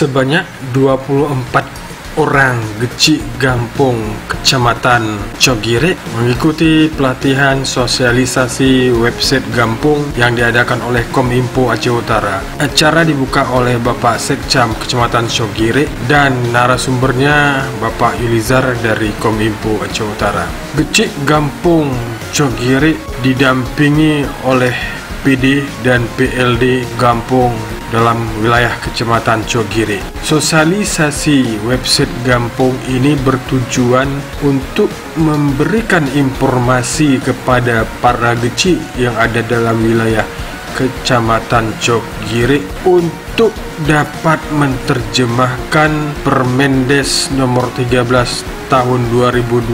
Sebanyak 24 orang Gecik Gampong Kecamatan Cogire mengikuti pelatihan sosialisasi website Gampong yang diadakan oleh Kominfo Aceh Utara. Acara dibuka oleh Bapak Sekcam Kecamatan Cogire dan narasumbernya Bapak Yulizar dari Kominfo Aceh Utara. Gecik Gampong Cogire didampingi oleh PD dan PLD Gampong dalam wilayah Kecamatan Cogire. Sosialisasi website Gampong ini bertujuan untuk memberikan informasi kepada para gecik yang ada dalam wilayah Kecamatan Cogire untuk dapat menerjemahkan Permendes nomor 13 tahun 2020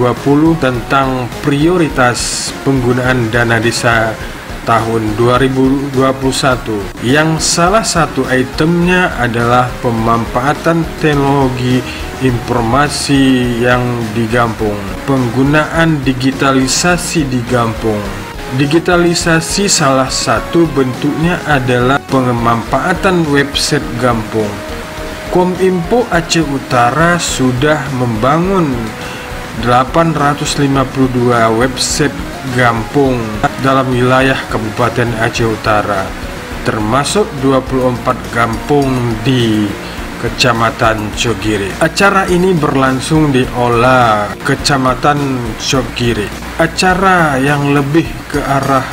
tentang prioritas penggunaan dana desa tahun 2021, yang salah satu itemnya adalah pemanfaatan teknologi informasi yang di Gampong, penggunaan digitalisasi di Gampong. Digitalisasi salah satu bentuknya adalah pemanfaatan website Gampong. Kominfo Aceh Utara sudah membangun 852 website Gampong dalam wilayah Kabupaten Aceh Utara, termasuk 24 kampung di Kecamatan Cogire. Acara ini berlangsung di Ola, Kecamatan Cogire. Acara yang lebih ke arah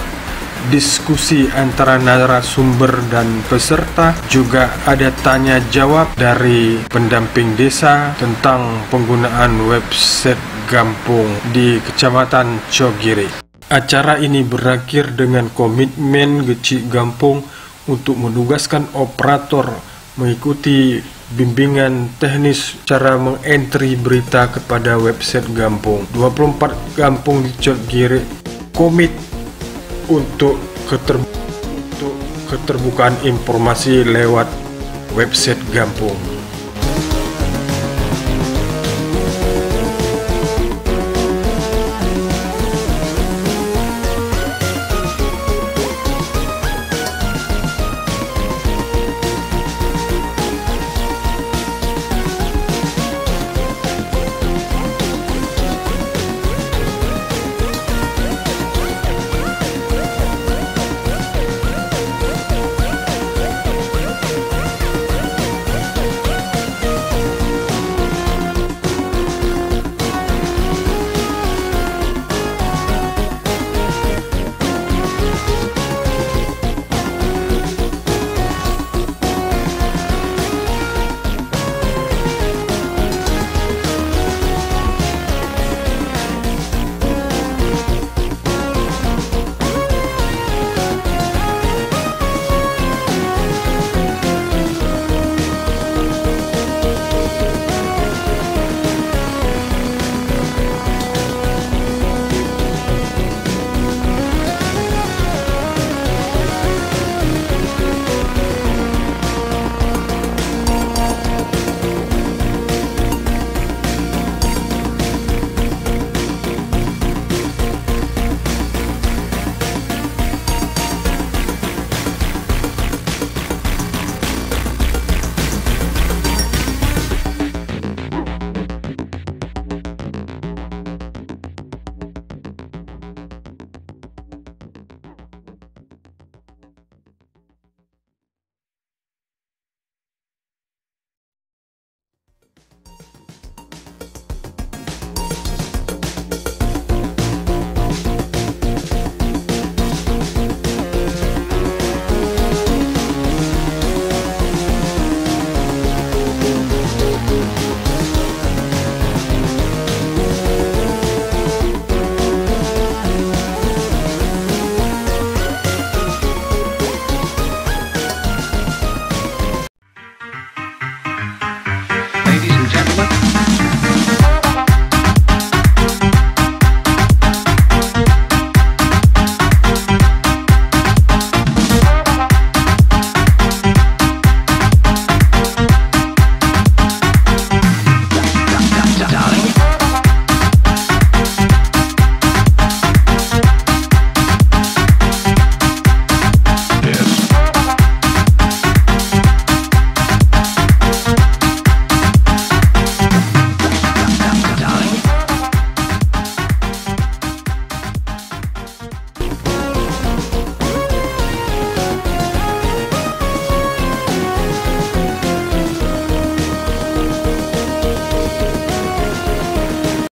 diskusi antara narasumber dan peserta, juga ada tanya jawab dari pendamping desa tentang penggunaan website Gampong di Kecamatan Cogire. Acara ini berakhir dengan komitmen Gecik Gampong untuk menugaskan operator mengikuti bimbingan teknis cara mengentry berita kepada website Gampong. 24 kampung di Cogire komit untuk keterbukaan informasi lewat website Gampong.